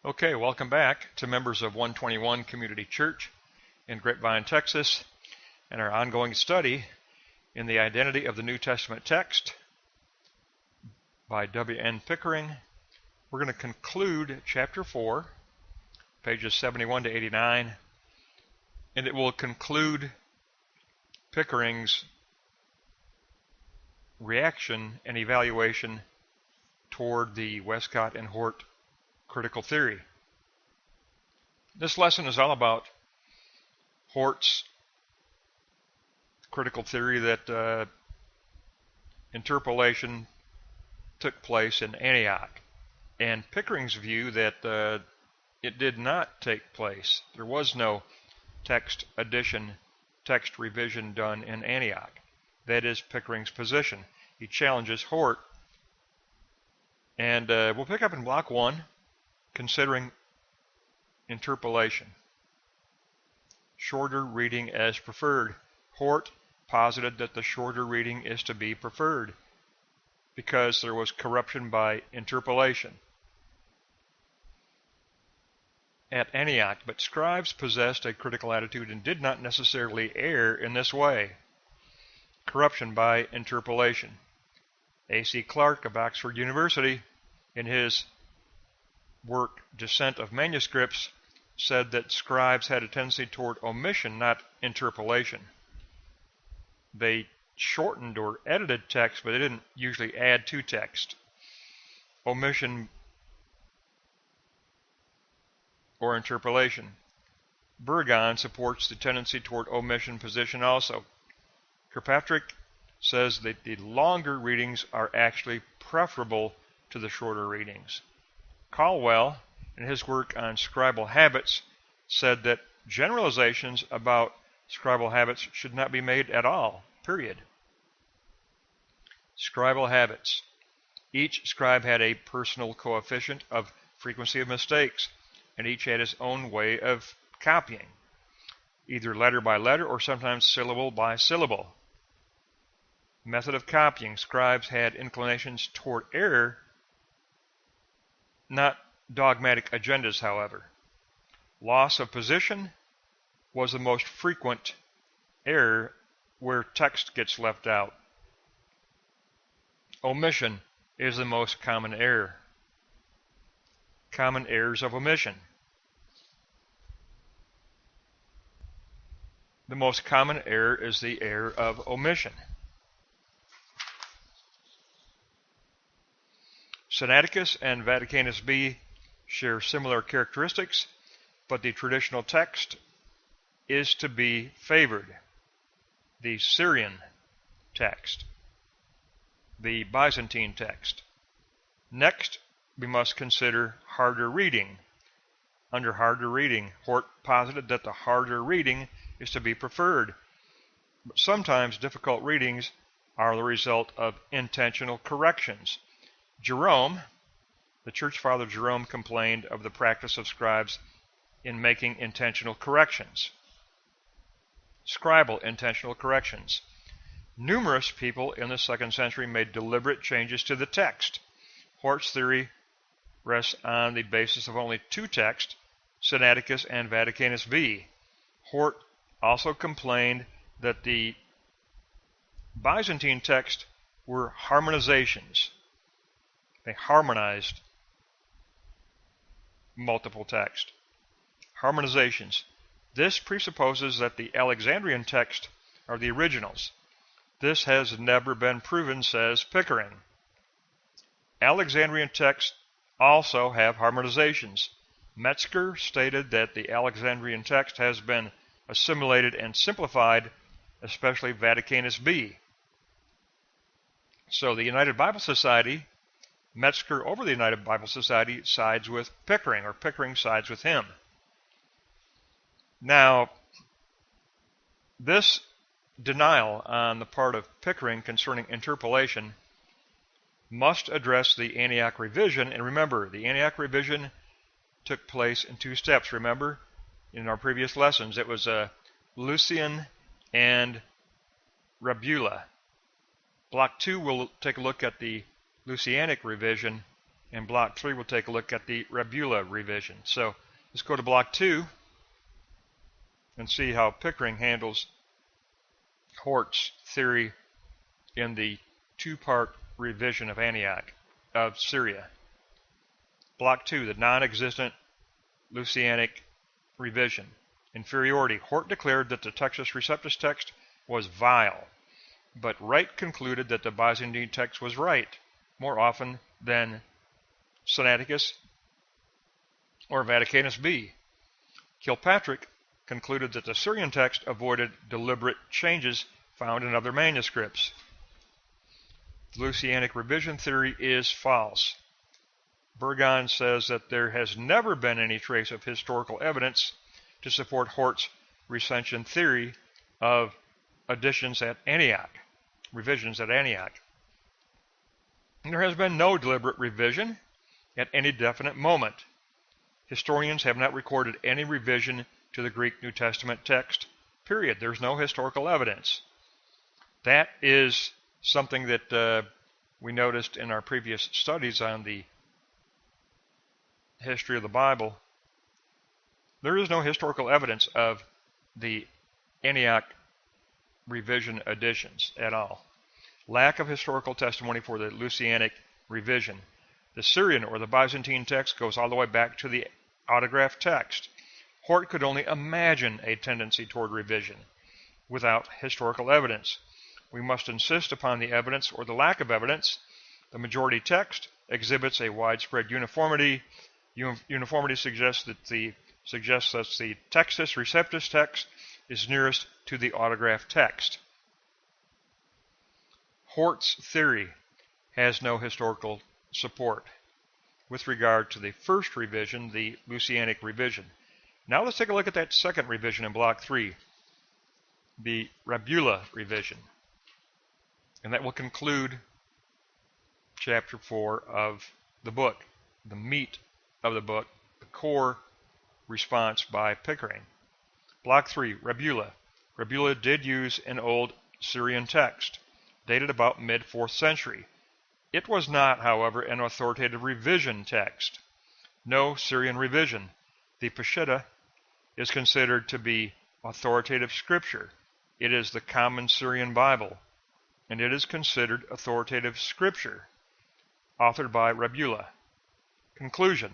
Okay, welcome back to members of 121 Community Church in Grapevine, Texas, and our ongoing study in the Identity of the New Testament Text by W.N. Pickering. We're going to conclude chapter 4, pages 71 to 89, and it will conclude Pickering's reaction and evaluation toward the Westcott and Hort critical theory. This lesson is all about Hort's critical theory that interpolation took place in Antioch, and Pickering's view that it did not take place. There was no text addition, text revision done in Antioch. That is Pickering's position. He challenges Hort, and we'll pick up in block 1, considering interpolation. Shorter reading as preferred. Hort posited that the shorter reading is to be preferred because there was corruption by interpolation at Antioch, but scribes possessed a critical attitude and did not necessarily err in this way. Corruption by interpolation. A.C. Clarke of Oxford University, in his work Descent of Manuscripts, said that scribes had a tendency toward omission, not interpolation. They shortened or edited text, but they didn't usually add to text. Omission or interpolation. Burgon supports the tendency toward omission position also. Kirkpatrick says that the longer readings are actually preferable to the shorter readings. Caldwell, in his work on scribal habits, said that generalizations about scribal habits should not be made at all, period. Scribal habits. Each scribe had a personal coefficient of frequency of mistakes, and each had his own way of copying, either letter by letter or sometimes syllable by syllable. Method of copying. Scribes had inclinations toward error, not dogmatic agendas, however. Loss of position was the most frequent error where text gets left out. Omission is the most common error. Common errors of omission. The most common error is the error of omission. Sinaiticus and Vaticanus B share similar characteristics, but the traditional text is to be favored. The Syrian text, the Byzantine text. Next, we must consider harder reading. Under harder reading, Hort posited that the harder reading is to be preferred, but sometimes difficult readings are the result of intentional corrections. Jerome, the church father Jerome, complained of the practice of scribes in making intentional corrections. Scribal intentional corrections. Numerous people in the 2nd century made deliberate changes to the text. Hort's theory rests on the basis of only 2 texts, Sinaiticus and Vaticanus B. Hort also complained that the Byzantine texts were harmonizations. They harmonized multiple texts. Harmonizations. This presupposes that the Alexandrian texts are the originals. This has never been proven, says Pickering. Alexandrian texts also have harmonizations. Metzger stated that the Alexandrian text has been assimilated and simplified, especially Vaticanus B. So the United Bible Society, Metzger over the United Bible Society, sides with Pickering, or Pickering sides with him. Now, this denial on the part of Pickering concerning interpolation must address the Antioch revision. And remember, the Antioch revision took place in 2 steps. Remember, in our previous lessons, it was Lucian and Rabula. Block 2 will take a look at the Lucianic revision In Block 3, we'll take a look at the Rebula revision. So let's go to Block 2 and see how Pickering handles Hort's theory in the two-part revision of Antioch, of Syria. Block 2, the non-existent Lucianic revision. Inferiority. Hort declared that the Textus Receptus text was vile, but Wright concluded that the Byzantine text was right, more often than Sinaiticus or Vaticanus B. Kilpatrick concluded that the Syrian text avoided deliberate changes found in other manuscripts. The Lucianic revision theory is false. Burgon says that there has never been any trace of historical evidence to support Hort's recension theory of additions at Antioch, revisions at Antioch. And there has been no deliberate revision at any definite moment. Historians have not recorded any revision to the Greek New Testament text, period. There's no historical evidence. That is something that we noticed in our previous studies on the history of the Bible. There is no historical evidence of the Antioch revision additions at all. Lack of historical testimony for the Lucianic revision. The Syrian or the Byzantine text goes all the way back to the autograph text. Hort could only imagine a tendency toward revision without historical evidence. We must insist upon the evidence or the lack of evidence. The majority text exhibits a widespread uniformity. Uniformity suggests that the Textus Receptus text is nearest to the autograph text. Hort's theory has no historical support with regard to the first revision, the Lucianic revision. Now let's take a look at that second revision in Block 3, the Rebula revision. And that will conclude Chapter 4 of the book, the meat of the book, the core response by Pickering. Block 3, Rebula. Rebula did use an old Syrian text, dated about mid-4th century. It was not, however, an authoritative revision text. No Syrian revision. The Peshitta is considered to be authoritative scripture. It is the common Syrian Bible, and it is considered authoritative scripture, authored by Rebula. Conclusion.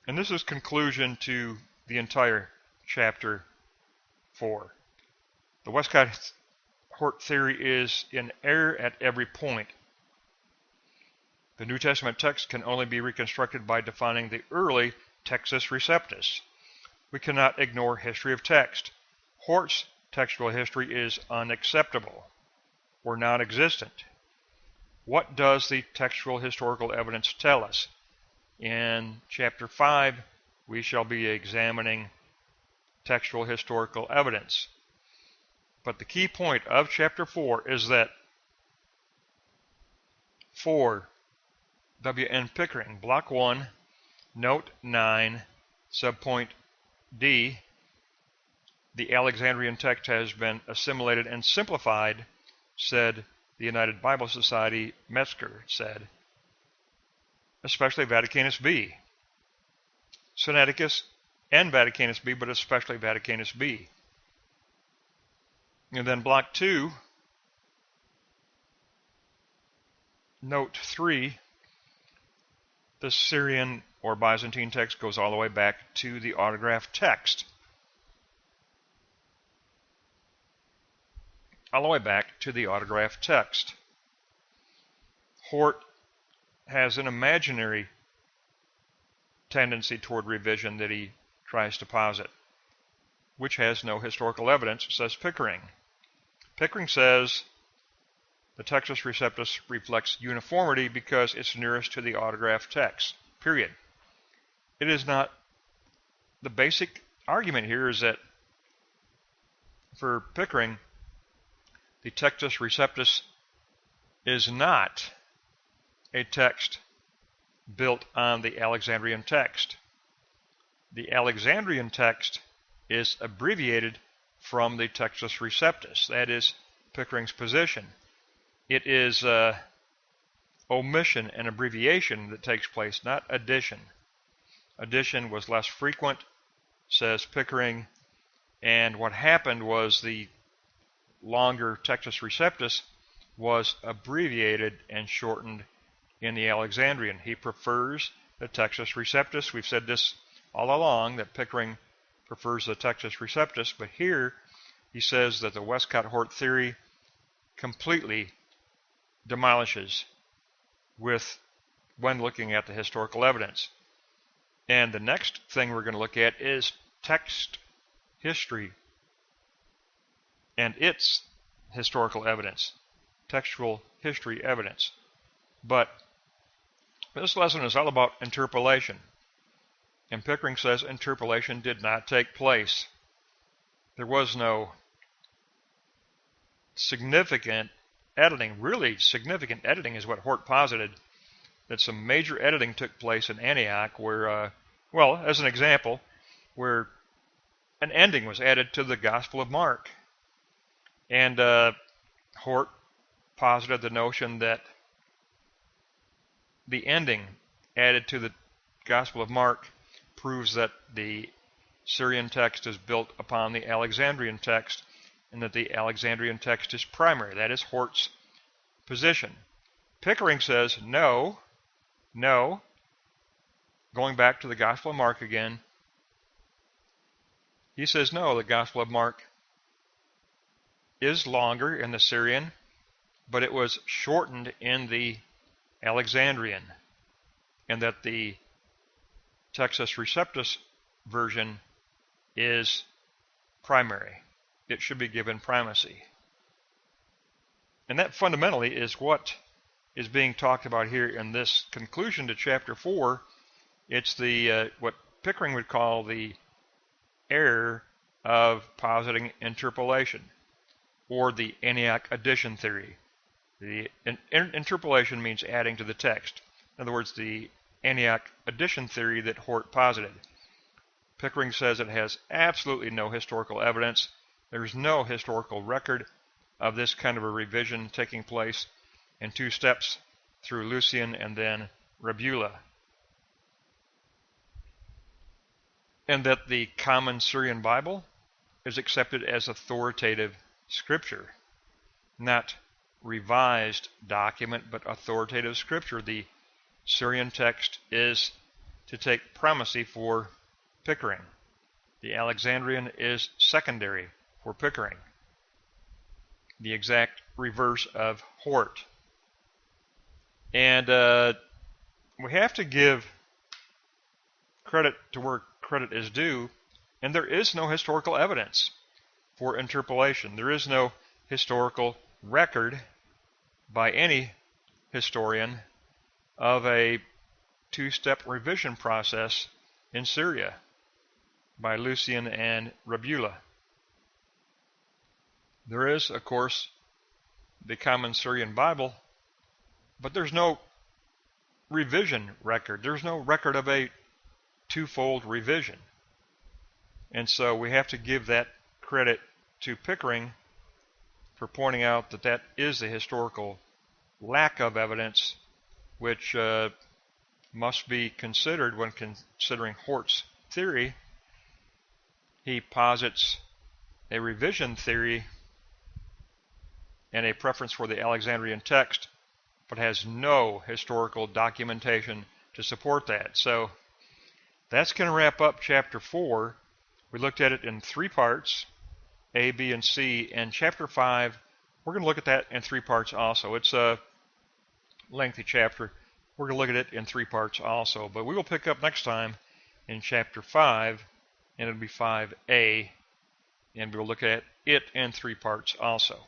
And this is conclusion to the entire chapter 4. The Westcott-Hort theory is in error at every point. The New Testament text can only be reconstructed by defining the early Textus Receptus. We cannot ignore history of text. Hort's textual history is unacceptable or non-existent. What does the textual historical evidence tell us? In Chapter 5, we shall be examining textual historical evidence. But the key point of Chapter 4 is that for W.N. Pickering, Block 1, Note 9, Subpoint D, the Alexandrian text has been assimilated and simplified, said the United Bible Society, Metzger said, especially Vaticanus B. Sinaiticus and Vaticanus B, but especially Vaticanus B. And then Block 2, Note 3, the Syrian or Byzantine text goes all the way back to the autograph text. All the way back to the autograph text. Hort has an imaginary tendency toward revision that he tries to posit, which has no historical evidence, says Pickering. Pickering says the Textus Receptus reflects uniformity because it's nearest to the autograph text, period. It is not. The basic argument here is that for Pickering, the Textus Receptus is not a text built on the Alexandrian text. The Alexandrian text is abbreviated from the Textus Receptus. That is Pickering's position. It is omission and abbreviation that takes place, not addition. Addition was less frequent, says Pickering, and what happened was the longer Textus Receptus was abbreviated and shortened in the Alexandrian. He prefers the Textus Receptus. We've said this all along, that Pickering prefers the Textus Receptus, but here he says that the Westcott-Hort theory completely demolishes when looking at the historical evidence. And the next thing we're going to look at is text history and its historical evidence, textual history evidence. But this lesson is all about interpolation. And Pickering says interpolation did not take place. There was no significant editing. Really significant editing is what Hort posited, that some major editing took place in Antioch where, well, as an example, where an ending was added to the Gospel of Mark. And Hort posited the notion that the ending added to the Gospel of Mark proves that the Syrian text is built upon the Alexandrian text, and that the Alexandrian text is primary. That is Hort's position. Pickering says, no, going back to the Gospel of Mark again, he says, no, the Gospel of Mark is longer in the Syrian, but it was shortened in the Alexandrian, and that the Textus Receptus version is primary. It should be given primacy. And that fundamentally is what is being talked about here in this conclusion to chapter 4. It's the what Pickering would call the error of positing interpolation, or the Antioch addition theory. The interpolation means adding to the text. In other words, the Antioch addition theory that Hort posited. Pickering says it has absolutely no historical evidence. There's no historical record of this kind of a revision taking place in 2 steps through Lucian and then Rabula. And that the common Syrian Bible is accepted as authoritative scripture, not revised document, but authoritative scripture. The Syrian text is to take primacy for Pickering. The Alexandrian is secondary for Pickering. The exact reverse of Hort. And we have to give credit to where credit is due, and there is no historical evidence for interpolation. There is no historical record by any historian of a 2-step revision process in Syria by Lucian and Rabula. There is, of course, the common Syrian Bible, but there's no revision record. There's no record of a 2-fold revision. And so we have to give that credit to Pickering for pointing out that that is the historical lack of evidence which must be considered when considering Hort's theory. He posits a revision theory and a preference for the Alexandrian text, but has no historical documentation to support that. So that's going to wrap up chapter 4. We looked at it in 3 parts, A, B, and C, and chapter 5, we're going to look at that in 3 parts also. It's a lengthy chapter. We're going to look at it in 3 parts also, but we will pick up next time in chapter 5, and it'll be 5A, and we'll look at it in 3 parts also.